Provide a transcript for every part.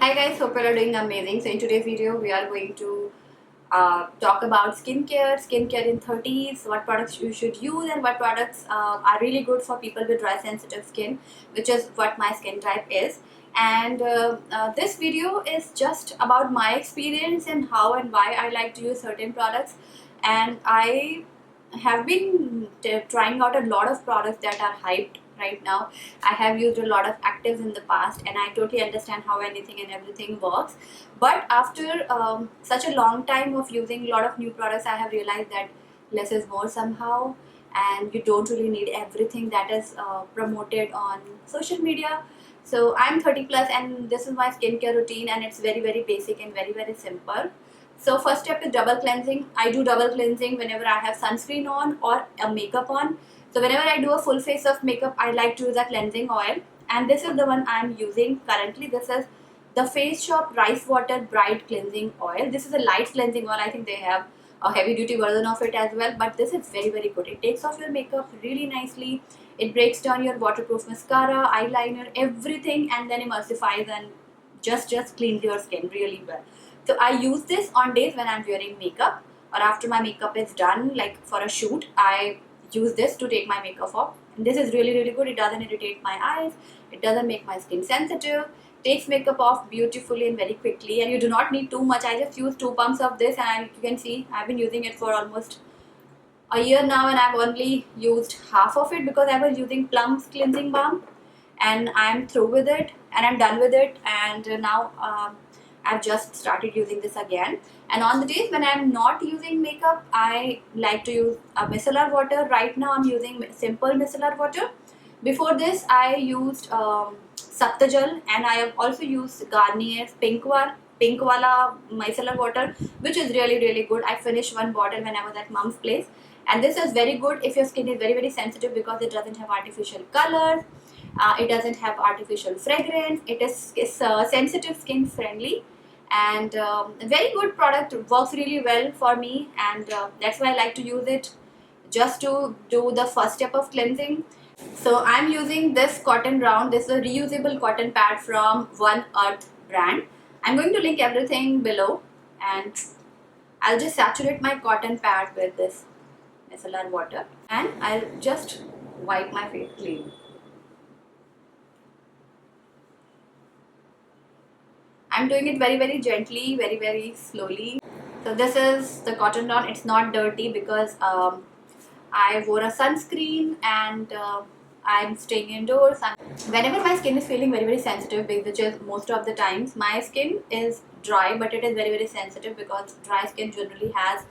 Hi guys, hope you are doing amazing. So in today's video, we are going to talk about skincare in 30s, what products you should use and what products are really good for people with dry sensitive skin, which is what my skin type is. And this video is just about my experience and how and why I like to use certain products. And I have been trying out a lot of products that are hyped right now. I have used a lot of actives in the past and I totally understand how anything and everything works. But after such a long time of using a lot of new products, I have realized that less is more somehow, and you don't really need everything that is promoted on social media. So I'm 30 plus and this is my skincare routine, and it's very basic and very simple. So first step is double cleansing. I do double cleansing whenever I have sunscreen on or a makeup on. So whenever I do a full face of makeup, I like to use a cleansing oil, and this is the one I'm using currently. This is the Face Shop Rice Water Bright Cleansing Oil. This is a light cleansing oil. I think they have a heavy duty version of it as well, but this is very good. It takes off your makeup really nicely. It breaks down your waterproof mascara, eyeliner, everything, and then emulsifies and just cleans your skin really well. So I use this on days when I'm wearing makeup or after my makeup is done, like for a shoot. I use this to take my makeup off. And this is really good. It doesn't irritate my eyes. It doesn't make my skin sensitive. Takes makeup off beautifully and very quickly. And you do not need too much. I just use 2 pumps of this, and you can see I've been using it for almost a year now, and I've only used half of it because I was using Plum's cleansing balm, and I'm through with it and I'm done with it. And now I've just started using this again. And on the days when I'm not using makeup, I like to use a micellar water. Right now I'm using simple micellar water. Before this I used Saptajal, and I have also used Garnier's Pink Wala micellar water, which is really good. I finished one bottle when I was at mom's place, and this is very good if your skin is very sensitive because it doesn't have artificial colors. It doesn't have artificial fragrance. It's sensitive skin friendly, and a very good product. Works really well for me, and that's why I like to use it just to do the first step of cleansing. So I'm using this cotton round. This is a reusable cotton pad from One Earth brand. I'm going to link everything below, and I'll just saturate my cotton pad with this micellar water, and I'll just wipe my face clean. I'm doing it very gently, very slowly. So this is the cotton round. It's not dirty because I wore a sunscreen, and I'm staying indoors. Whenever my skin is feeling very sensitive, which is most of the times, my skin is dry, but it is very sensitive because dry skin generally has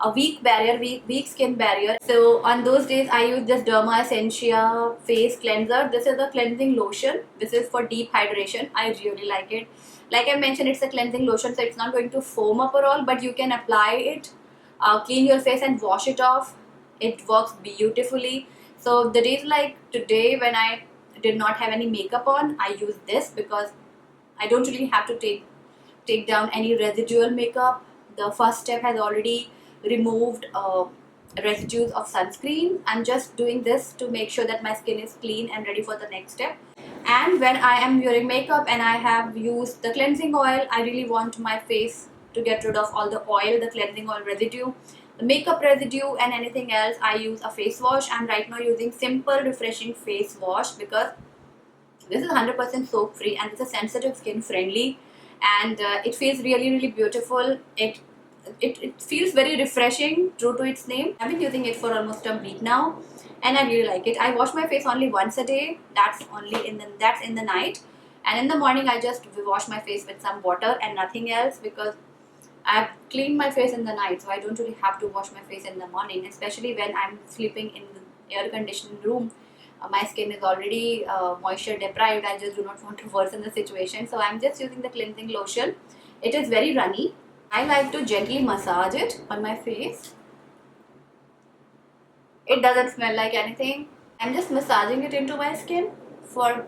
a weak barrier, weak skin barrier. So on those days, I use this Derma Essentia face cleanser. This is a cleansing lotion. This is for deep hydration. I really like it. Like I mentioned, it's a cleansing lotion, so it's not going to foam up or all, but you can apply it, clean your face and wash it off. It works beautifully. So the days like today when I did not have any makeup on, I use this because I don't really have to take down any residual makeup. The first step has already removed residues of sunscreen. I'm just doing this to make sure that my skin is clean and ready for the next step. And when I am wearing makeup and I have used the cleansing oil, I really want my face to get rid of all the oil, the cleansing oil residue, the makeup residue and anything else. I use a face wash. I'm right now using Simple Refreshing Face Wash because this is 100% soap free and this is sensitive skin friendly, and it feels really beautiful. It feels very refreshing, true to its name. I've been using it for almost a week now, and I really like it. I wash my face only once a day. That's in the night, and in the morning I just wash my face with some water and nothing else because I've cleaned my face in the night, so I don't really have to wash my face in the morning, especially when I'm sleeping in the air conditioned room. My skin is already moisture deprived. I just do not want to worsen the situation, so I'm just using the cleansing lotion. It is very runny. I like to gently massage it on my face. It doesn't smell like anything. I'm just massaging it into my skin for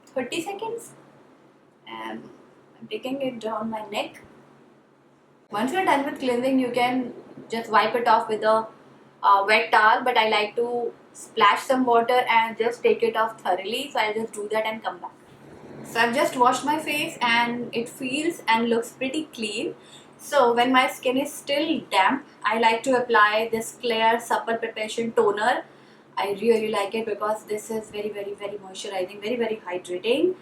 30 seconds, and I'm taking it down my neck. Once you're done with cleansing, you can just wipe it off with a wet towel, but I like to splash some water and just take it off thoroughly, so I'll just do that and come back. So I've just washed my face and it feels and looks pretty clean. So when my skin is still damp, I like to apply this Clear Supple Preparation Toner. I really like it because this is very moisturizing, very hydrating.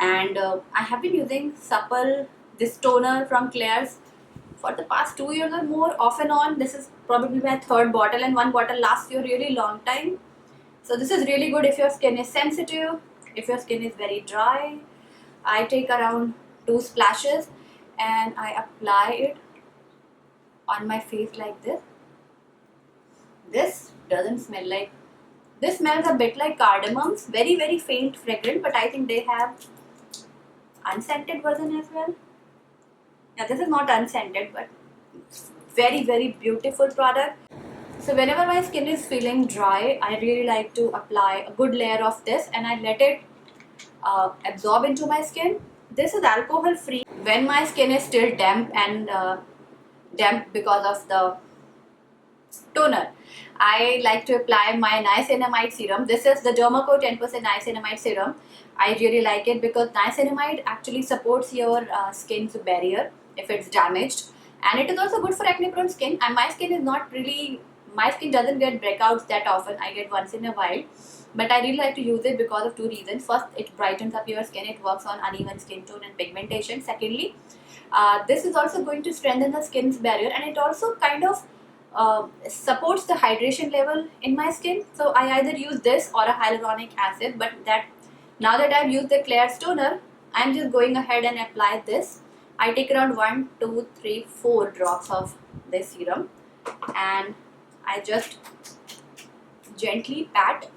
And I have been using Supple, this toner from Claire's, for the past 2 years or more, off and on. This is probably my third bottle, and one bottle lasts you a really long time. So this is really good if your skin is sensitive, if your skin is very dry. I take around 2 splashes and I apply it on my face like this. This doesn't smell like, this smells a bit like cardamoms, very faint fragrant, but I think they have unscented version as well. Yeah, this is not unscented, but very beautiful product. So whenever my skin is feeling dry, I really like to apply a good layer of this and I let it absorb into my skin. This is alcohol free. When my skin is still damp and damp because of the toner, I like to apply my niacinamide serum. This is the Dermaco 10% niacinamide serum. I really like it because niacinamide actually supports your skin's barrier if it's damaged, and it is also good for acne prone skin. And my skin is not really, my skin doesn't get breakouts that often. I get once in a while, but I really like to use it because of 2 reasons. First, it brightens up your skin. It works on uneven skin tone and pigmentation. Secondly, this is also going to strengthen the skin's barrier, and it also kind of supports the hydration level in my skin. So I either use this or a hyaluronic acid, but that now that I've used the Claire's toner, I'm just going ahead and apply this. I take around 1, 2, 3, 4 drops of this serum and I just gently pat.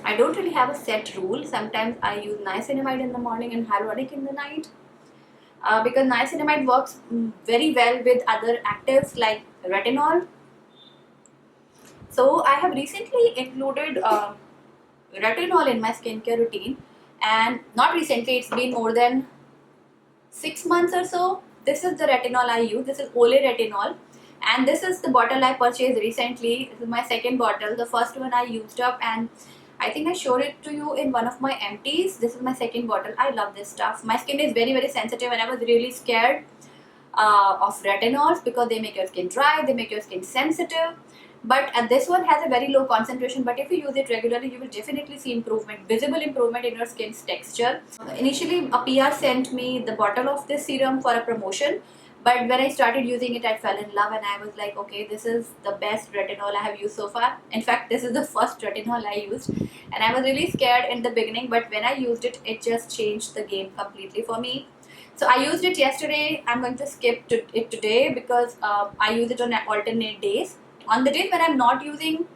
I don't really have a set rule. Sometimes I use niacinamide in the morning and hyaluronic in the night. Because niacinamide works very well with other actives like retinol. So I have recently included retinol in my skincare routine, and not recently, it's been more than 6 months or so. This is the retinol I use. This is Olay Retinol, and this is the bottle I purchased recently. This is my second bottle. The first one I used up, and I think I showed it to you in one of my empties. This is my second bottle. I love this stuff. My skin is very sensitive, and I was really scared of retinols because they make your skin dry, they make your skin sensitive. But this one has a very low concentration, but if you use it regularly, you will definitely see improvement, visible improvement in your skin's texture. Initially, a PR sent me the bottle of this serum for a promotion, but when I started using it, I fell in love and I was like, okay, this is the best retinol I have used so far. In fact, this is the first retinol I used, and I was really scared in the beginning, but when I used it, it just changed the game completely for me. So I used it yesterday. I'm going to skip it today because I use it on alternate days. On the days when I'm not using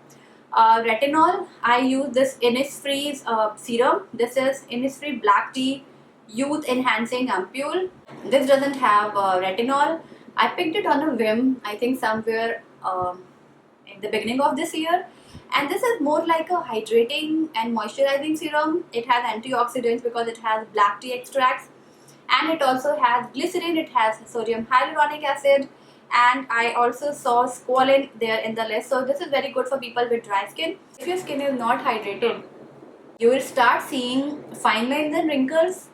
retinol, I use this Innisfree's serum. This is Innisfree Black Tea Youth Enhancing Ampule. This doesn't have retinol. I picked it on a whim, I think somewhere in the beginning of this year. And this is more like a hydrating and moisturizing serum. It has antioxidants because it has black tea extracts. And it also has glycerin, it has sodium hyaluronic acid, and I also saw squalene there in the list. So this is very good for people with dry skin. If your skin is not hydrated, you will start seeing fine lines and wrinkles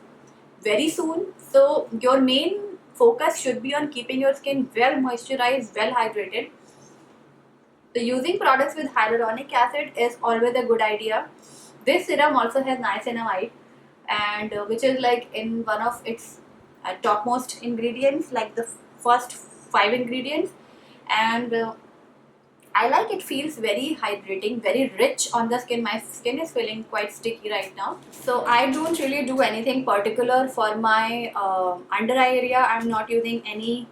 very soon. So your main focus should be on keeping your skin well moisturized, well hydrated. So using products with hyaluronic acid is always a good idea. This serum also has niacinamide, and which is like in one of its topmost ingredients, like the first 5 ingredients. And I like it. Feels very hydrating, very rich on the skin. My skin is feeling quite sticky right now, so I don't really do anything particular for my under eye area. I'm not using any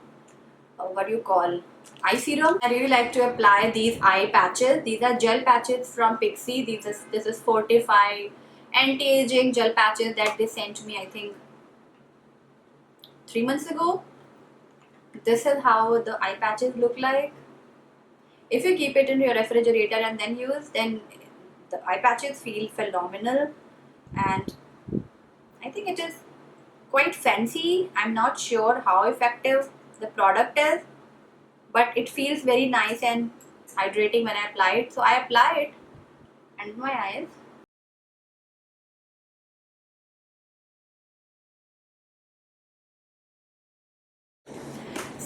what do you call eye serum. I really like to apply these eye patches. These are gel patches from Pixi. This is Fortify anti-aging gel patches that they sent me, I think 3 months ago. This is how the eye patches look like. If you keep it in your refrigerator and then use, then the eye patches feel phenomenal, and I think it is quite fancy. I'm not sure how effective the product is, but it feels very nice and hydrating when I apply it. So I apply it under my eyes.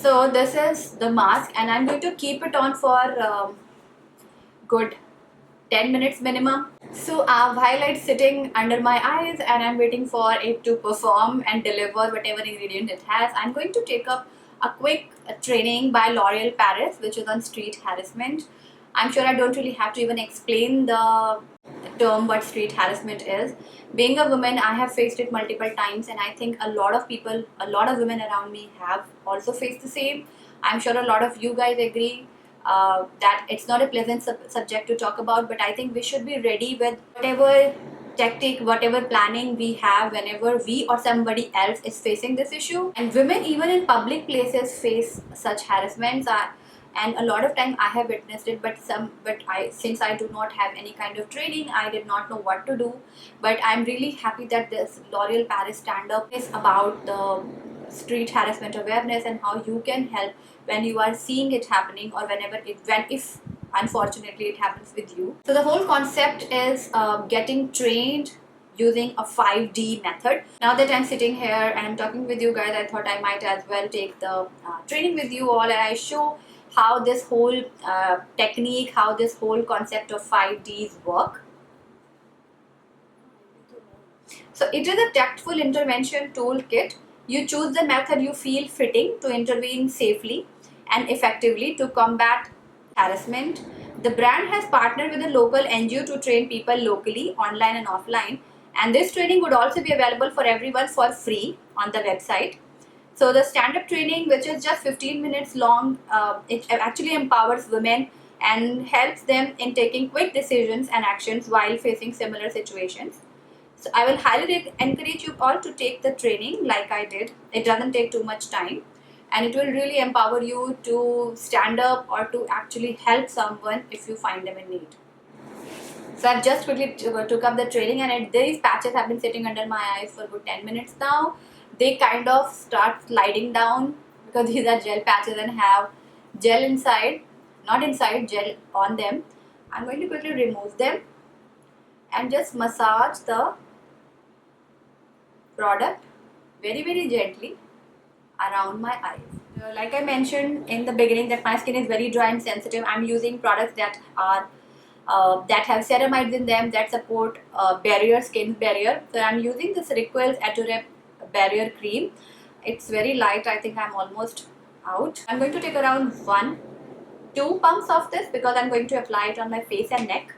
So this is the mask, and I'm going to keep it on for good 10 minutes minimum. So while it's sitting under my eyes and I'm waiting for it to perform and deliver whatever ingredient it has, I'm going to take up a quick training by L'Oreal Paris, which is on street harassment. I'm sure I don't really have to even explain the term what street harassment is. Being a woman, I have faced it multiple times, and I think a lot of people, a lot of women around me have also faced the same. I'm sure a lot of you guys agree that it's not a pleasant subject to talk about, but I think we should be ready with whatever tactic, whatever planning we have whenever we or somebody else is facing this issue. And women, even in public places, face such harassments. And a lot of time I have witnessed it, but since I do not have any kind of training, I did not know what to do. But I'm really happy that this L'Oreal Paris stand-up is about the street harassment awareness and how you can help when you are seeing it happening, or if unfortunately it happens with you. So the whole concept is getting trained using a 5D method. Now that I'm sitting here and I'm talking with you guys, I thought I might as well take the training with you all, and I show how this whole technique, how this whole concept of 5Ds work. So it is a tactful intervention toolkit. You choose the method you feel fitting to intervene safely and effectively to combat harassment. The brand has partnered with a local NGO to train people locally, online and offline. And this training would also be available for everyone for free on the website. So the stand-up training, which is just 15 minutes long, it actually empowers women and helps them in taking quick decisions and actions while facing similar situations. So I will highly encourage you all to take the training like I did. It doesn't take too much time, and it will really empower you to stand up or to actually help someone if you find them in need. So I've just quickly took up the training, and these patches have been sitting under my eyes for good 10 minutes now. They kind of start sliding down because these are gel patches and have gel inside, not inside, gel on them. I'm going to quickly remove them and just massage the product very gently around my eyes. So like I mentioned in the beginning that my skin is very dry and sensitive, I'm using products that are that have ceramides in them that support skin barrier. So I'm using this Requels Aturep barrier cream. It's very light. I think I'm almost out. I'm going to take around 1-2 pumps of this because I'm going to apply it on my face and neck.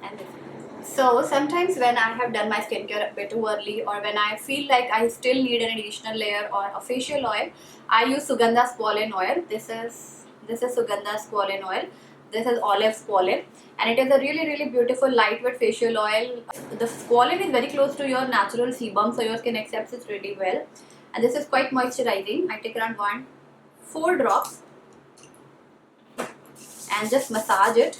And so sometimes when I have done my skincare a bit too early, or when I feel like I still need an additional layer or a facial oil, I use Sugandha Squalene oil. This is Sugandha Squalene oil. This is olive squalene, and it is a really beautiful lightweight facial oil. The squalene is very close to your natural sebum, so your skin accepts it really well. And this is quite moisturizing. I take around 4 drops and just massage it.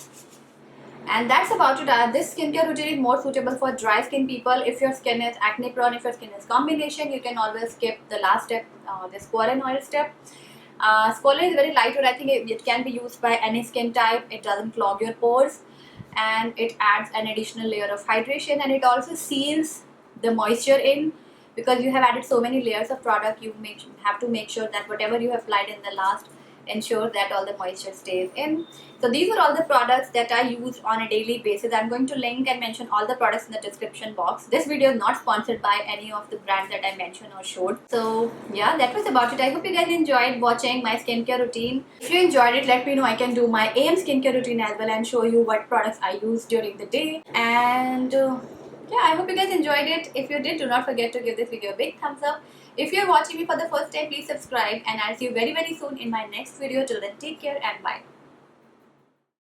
And that's about it. This skincare routine is more suitable for dry skin people. If your skin is acne prone, if your skin is combination, you can always skip the last step, the squalene oil step. Squalene is very lightweight. I think it can be used by any skin type. It doesn't clog your pores, and it adds an additional layer of hydration, and it also seals the moisture in. Because you have added so many layers of product, you have to make sure that whatever you have applied in the last, ensure that all the moisture stays in. So these are all the products that I use on a daily basis. I'm going to link and mention all the products in the description box. This video is not sponsored by any of the brands that I mentioned or showed. So yeah, that was about it. I hope you guys enjoyed watching my skincare routine. If you enjoyed it, let me know. I can do my AM skincare routine as well and show you what products I use during the day. And yeah, I hope you guys enjoyed it. If you did, do not forget to give this video a big thumbs up. If you're watching me for the first time, please subscribe, and I'll see you very soon in my next video. Till then, take care and bye.